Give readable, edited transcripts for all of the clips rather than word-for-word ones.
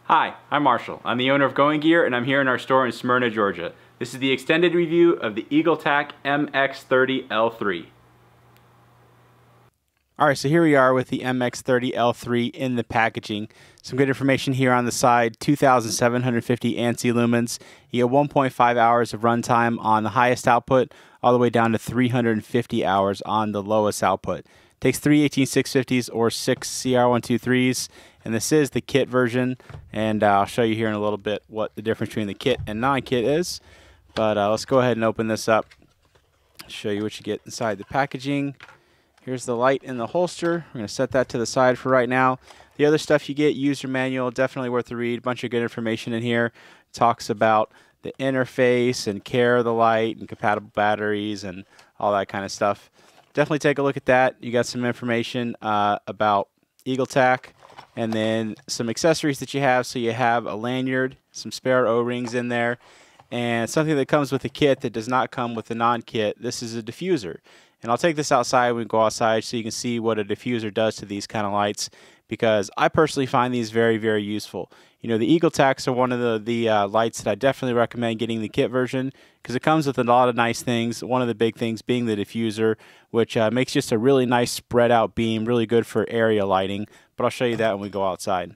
Hi, I'm Marshall. I'm the owner of Going Gear and I'm here in our store in Smyrna, Georgia. This is the extended review of the Eagletac MX30L3. Alright, so here we are with the MX30L3 in the packaging. Some good information here on the side, 2,750 ANSI lumens. You get 1.5 hours of runtime on the highest output, all the way down to 350 hours on the lowest output. Takes 3 18650s or 6 CR123s, and this is the kit version, and I'll show you here in a little bit what the difference between the kit and non-kit is. But let's go ahead and open this up, show you what you get inside the packaging. Here's the light in the holster. We're going to set that to the side for right now. The other stuff you get, user manual, definitely worth the read. A bunch of good information in here. Talks about the interface and care of the light and compatible batteries and all that kind of stuff. Definitely take a look at that. You got some information about Eagletac and then some accessories that you have. So you have a lanyard, some spare O-rings in there, and something that comes with the kit that does not come with the non-kit. This is a diffuser. And I'll take this outside when we go outside so you can see what a diffuser does to these kind of lights, because I personally find these very, very useful. You know, the Eagletacs are one of the lights that I definitely recommend getting the kit version, because it comes with a lot of nice things. One of the big things being the diffuser, which makes just a really nice spread out beam, really good for area lighting. But I'll show you that when we go outside.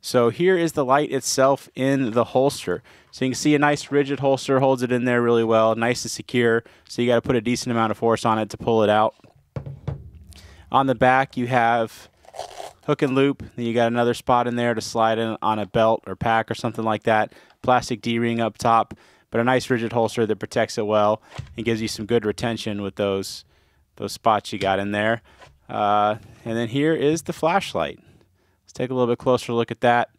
So here is the light itself in the holster. So you can see a nice rigid holster, holds it in there really well, nice and secure. So you got to put a decent amount of force on it to pull it out. On the back you have hook and loop. Then you got another spot in there to slide in on a belt or pack or something like that. Plastic D-ring up top, but a nice rigid holster that protects it well and gives you some good retention with those spots you got in there. And then here is the flashlight. Let's take a little bit closer look at that.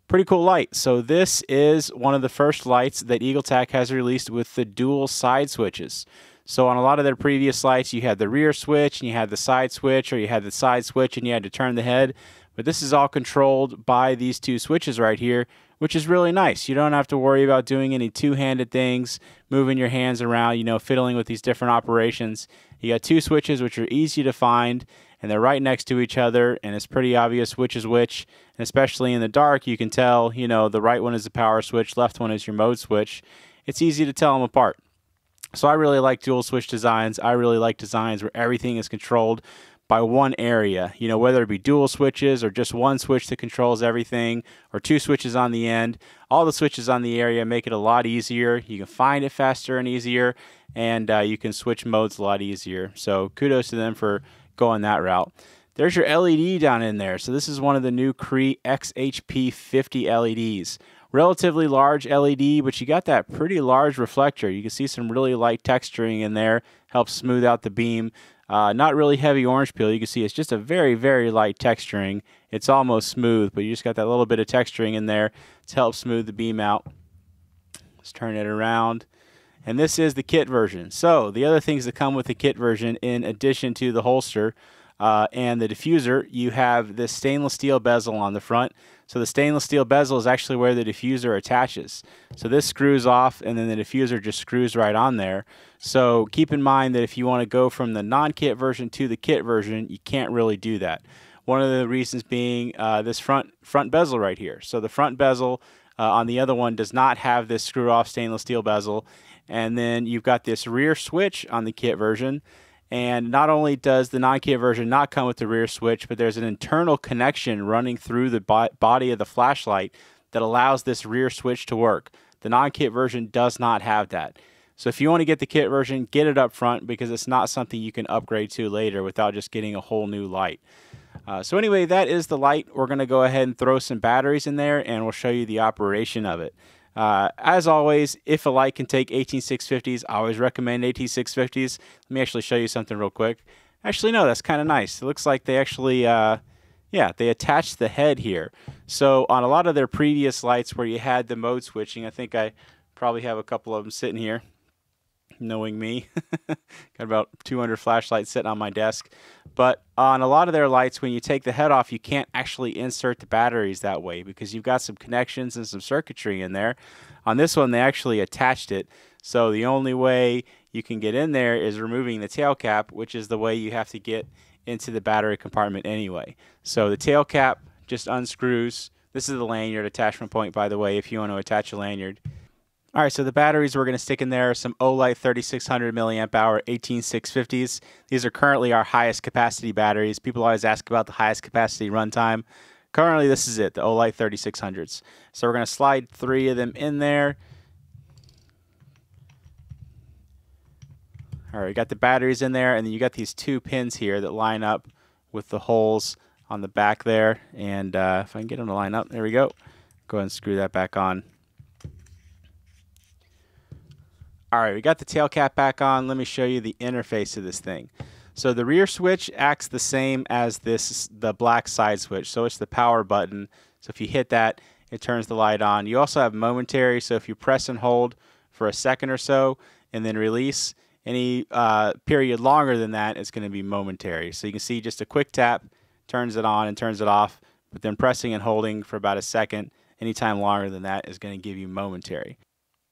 Pretty cool light. So this is one of the first lights that Eagletac has released with the dual side switches. So on a lot of their previous lights, you had the rear switch and you had the side switch, or you had the side switch and you had to turn the head. But this is all controlled by these two switches right here, which is really nice. You don't have to worry about doing any two-handed things, moving your hands around, you know, fiddling with these different operations. You got two switches which are easy to find, and they're right next to each other, and it's pretty obvious which is which. And especially in the dark, you can tell, you know, the right one is the power switch, left one is your mode switch. It's easy to tell them apart. So I really like dual switch designs. I really like designs where everything is controlled by one area, you know, whether it be dual switches or just one switch that controls everything, or two switches on the end. All the switches on the area make it a lot easier. You can find it faster and easier, and you can switch modes a lot easier. So kudos to them for going that route. There's your LED down in there. So this is one of the new Cree XHP50 LEDs. Relatively large LED, but you got that pretty large reflector. You can see some really light texturing in there, helps smooth out the beam. Not really heavy orange peel. You can see it's just a very, very light texturing. It's almost smooth, but you just got that little bit of texturing in there to help smooth the beam out. Let's turn it around. And this is the kit version. So the other things that come with the kit version, in addition to the holster and the diffuser, you have this stainless steel bezel on the front. So the stainless steel bezel is actually where the diffuser attaches. So this screws off, and then the diffuser just screws right on there. So keep in mind that if you want to go from the non-kit version to the kit version, you can't really do that. One of the reasons being this front bezel right here. So the front bezel on the other one does not have this screw-off stainless steel bezel. And then you've got this rear switch on the kit version. And not only does the non-kit version not come with the rear switch, but there's an internal connection running through the body of the flashlight that allows this rear switch to work. The non-kit version does not have that. So if you want to get the kit version, get it up front, because it's not something you can upgrade to later without just getting a whole new light. So anyway, that is the light. We're going to go ahead and throw some batteries in there, and we'll show you the operation of it. As always, if a light can take 18650s, I always recommend 18650s. Let me actually show you something real quick. Actually, no, that's kind of nice. It looks like they actually, yeah, they attached the head here. So on a lot of their previous lights where you had the mode switching, I think I probably have a couple of them sitting here, knowing me. Got about 200 flashlights sitting on my desk. But on a lot of their lights, when you take the head off, you can't actually insert the batteries that way, because you've got some connections and some circuitry in there. On this one, they actually attached it. So the only way you can get in there is removing the tail cap, which is the way you have to get into the battery compartment anyway. So the tail cap just unscrews. This is the lanyard attachment point, by the way, if you want to attach a lanyard. All right, so the batteries we're going to stick in there are some Olight 3600 milliamp hour 18650s. These are currently our highest capacity batteries. People always ask about the highest capacity runtime. Currently, this is it, the Olight 3600s. So we're going to slide 3 of them in there. All right, you got the batteries in there, and then you got these 2 pins here that line up with the holes on the back there. And if I can get them to line up, there we go. Go ahead and screw that back on. All right, we got the tail cap back on. Let me show you the interface of this thing. So the rear switch acts the same as the black side switch. So it's the power button. So if you hit that, it turns the light on. You also have momentary. So if you press and hold for a second or so and then release, any period longer than that, it's going to be momentary. So you can see just a quick tap turns it on and turns it off. But then pressing and holding for about a second, anytime longer than that, is going to give you momentary.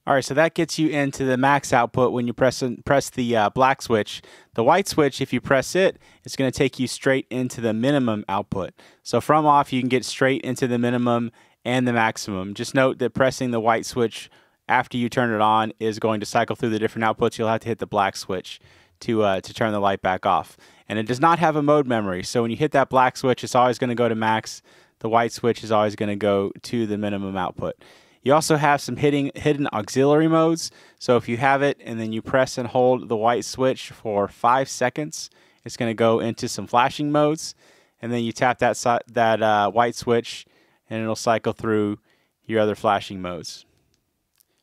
All right, so that gets you into the max output when you press the black switch. The white switch, if you press it, it's going to take you straight into the minimum output. So from off, you can get straight into the minimum and the maximum. Just note that pressing the white switch after you turn it on is going to cycle through the different outputs. You'll have to hit the black switch to turn the light back off. And it does not have a mode memory. So when you hit that black switch, it's always going to go to max. The white switch is always going to go to the minimum output. You also have some hidden auxiliary modes. So if you have it and then you press and hold the white switch for 5 seconds, it's going to go into some flashing modes. And then you tap that white switch and it'll cycle through your other flashing modes.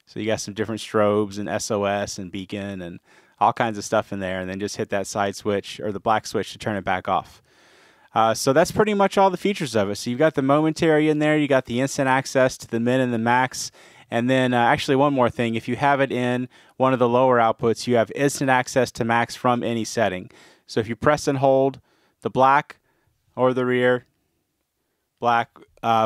So you got some different strobes and SOS and beacon and all kinds of stuff in there. And then just hit that side switch or the black switch to turn it back off. So that's pretty much all the features of it. So you've got the momentary in there, you got the instant access to the min and the max, and then actually one more thing, if you have it in one of the lower outputs, you have instant access to max from any setting. So if you press and hold the black or the rear black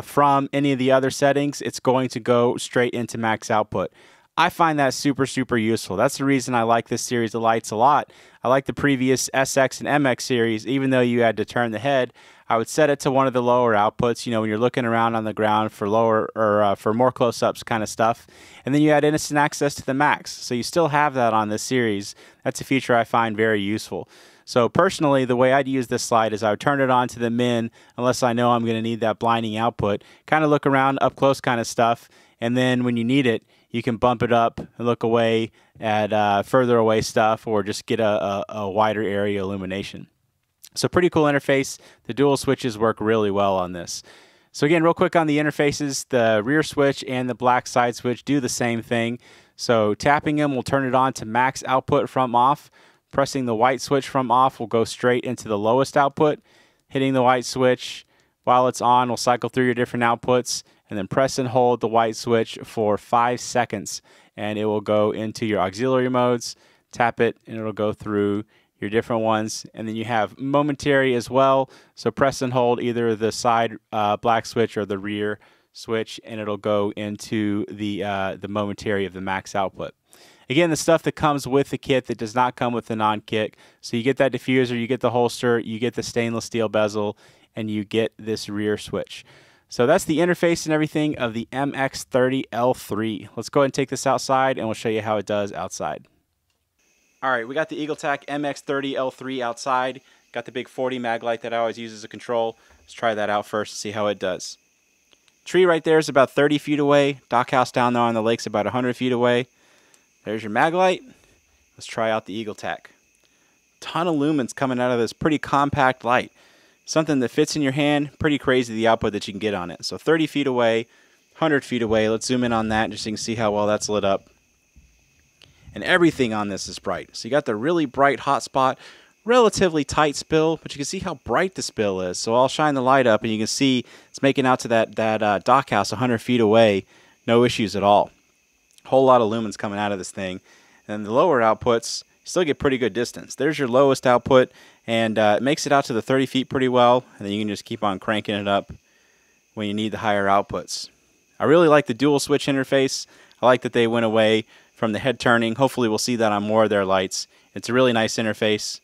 from any of the other settings, it's going to go straight into max output. I find that super, super useful. That's the reason I like this series of lights a lot. I like the previous SX and MX series, even though you had to turn the head. I would set it to one of the lower outputs, you know, when you're looking around on the ground for lower or for more close-ups kind of stuff. And then you had instant access to the max. So you still have that on this series. That's a feature I find very useful. So personally, the way I'd use this slide is I would turn it on to the min unless I know I'm going to need that blinding output. Kind of look around up close kind of stuff. And then when you need it, you can bump it up and look away at further away stuff or just get a wider area illumination. So pretty cool interface. The dual switches work really well on this. So again, real quick on the interfaces, the rear switch and the black side switch do the same thing. So tapping them will turn it on to max output from off. Pressing the white switch from off will go straight into the lowest output. Hitting the white switch while it's on will cycle through your different outputs. And then press and hold the white switch for 5 seconds and it will go into your auxiliary modes. Tap it and it'll go through your different ones. And then you have momentary as well. So press and hold either the side black switch or the rear switch and it'll go into the momentary of the max output. Again, the stuff that comes with the kit that does not come with the non-kit. So you get that diffuser, you get the holster, you get the stainless steel bezel, and you get this rear switch. So that's the interface and everything of the MX30L3. Let's go ahead and take this outside and we'll show you how it does outside. All right, we got the Eagletac MX30L3 outside. Got the big 40 mag light that I always use as a control. Let's try that out first and see how it does. Tree right there is about 30 feet away. Dock house down there on the lake's about 100 feet away. There's your mag light. Let's try out the Eagletac. Ton of lumens coming out of this pretty compact light. Something that fits in your hand, pretty crazy the output that you can get on it. So 30 feet away, 100 feet away. Let's zoom in on that just so you can see how well that's lit up. And everything on this is bright. So you got the really bright hot spot, relatively tight spill, but you can see how bright the spill is. So I'll shine the light up and you can see it's making out to that dock house 100 feet away. No issues at all. Whole lot of lumens coming out of this thing. And the lower outputs, you still get pretty good distance. There's your lowest output, and it makes it out to the 30 feet pretty well, and then you can just keep on cranking it up when you need the higher outputs. I really like the dual switch interface. I like that they went away from the head turning. Hopefully we'll see that on more of their lights. It's a really nice interface.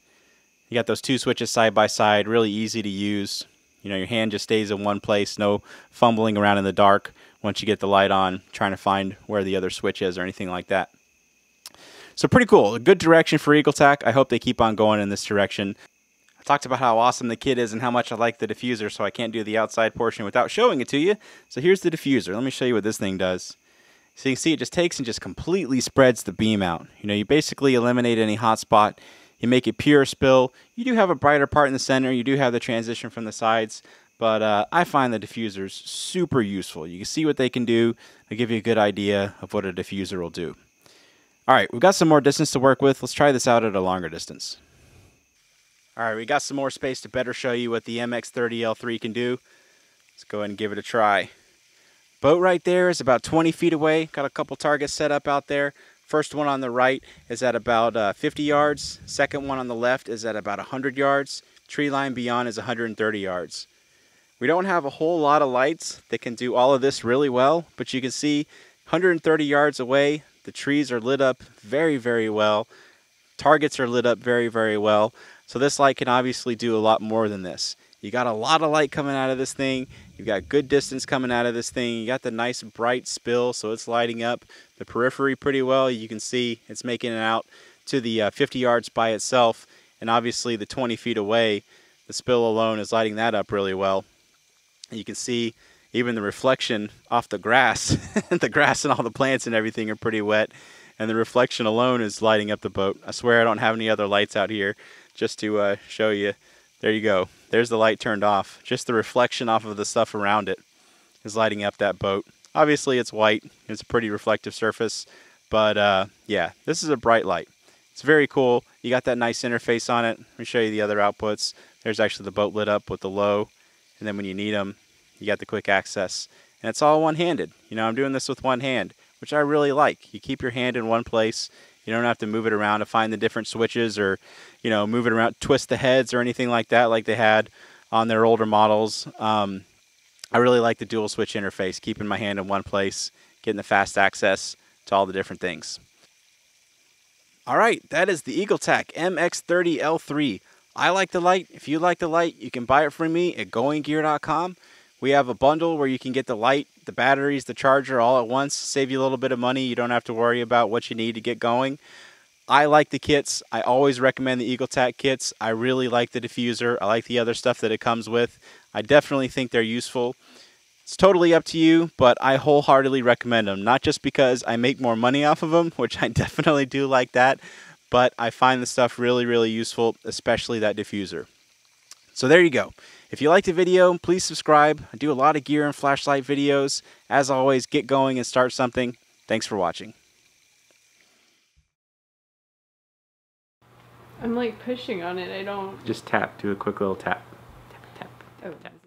You got those 2 switches side by side, really easy to use. You know, your hand just stays in one place, no fumbling around in the dark once you get the light on, trying to find where the other switch is or anything like that. So pretty cool. A good direction for Eagletac. I hope they keep on going in this direction. I talked about how awesome the kit is and how much I like the diffuser, so I can't do the outside portion without showing it to you. So here's the diffuser. Let me show you what this thing does. So you can see it just takes and just completely spreads the beam out. You know, you basically eliminate any hot spot. You make it pure spill. You do have a brighter part in the center. You do have the transition from the sides. But I find the diffusers super useful. You can see what they can do. They give you a good idea of what a diffuser will do. All right, we've got some more distance to work with. Let's try this out at a longer distance. All right, we got some more space to better show you what the MX30L3 can do. Let's go ahead and give it a try. Boat right there is about 20 feet away. Got a couple targets set up out there. First one on the right is at about 50 yards. Second one on the left is at about 100 yards. Tree line beyond is 130 yards. We don't have a whole lot of lights that can do all of this really well, but you can see 130 yards away, the trees are lit up very, very well. Targets are lit up very, very well. So this light can obviously do a lot more than this. You got a lot of light coming out of this thing. You've got good distance coming out of this thing. You got the nice bright spill, so it's lighting up the periphery pretty well. You can see it's making it out to the 50 yards by itself. And obviously the 20 feet away, the spill alone is lighting that up really well. You can see even the reflection off the grass. The grass and all the plants and everything are pretty wet. And the reflection alone is lighting up the boat. I swear I don't have any other lights out here just to show you. There you go. There's the light turned off. Just the reflection off of the stuff around it is lighting up that boat. Obviously it's white. It's a pretty reflective surface. But yeah, this is a bright light. It's very cool. You got that nice interface on it. Let me show you the other outputs. There's actually the boat lit up with the low. And then when you need them, you got the quick access. And it's all one-handed. You know, I'm doing this with one hand, which I really like. You keep your hand in one place. You don't have to move it around to find the different switches or, you know, move it around, twist the heads or anything like that like they had on their older models. I really like the dual switch interface, keeping my hand in one place, getting the fast access to all the different things. All right, that is the Eagletac MX30L3. I like the light. If you like the light, you can buy it from me at goinggear.com. We have a bundle where you can get the light, the batteries, the charger all at once, save you a little bit of money. You don't have to worry about what you need to get going. I like the kits. I always recommend the Eagletac kits. I really like the diffuser. I like the other stuff that it comes with. I definitely think they're useful. It's totally up to you, but I wholeheartedly recommend them. Not just because I make more money off of them, which I definitely do like that, but I find the stuff really, really useful, especially that diffuser. So there you go. If you liked the video, please subscribe. I do a lot of gear and flashlight videos. As always, get going and start something. Thanks for watching. I'm like pushing on it. I don't... Just tap. Do a quick little tap. Tap, tap. Oh. Tap.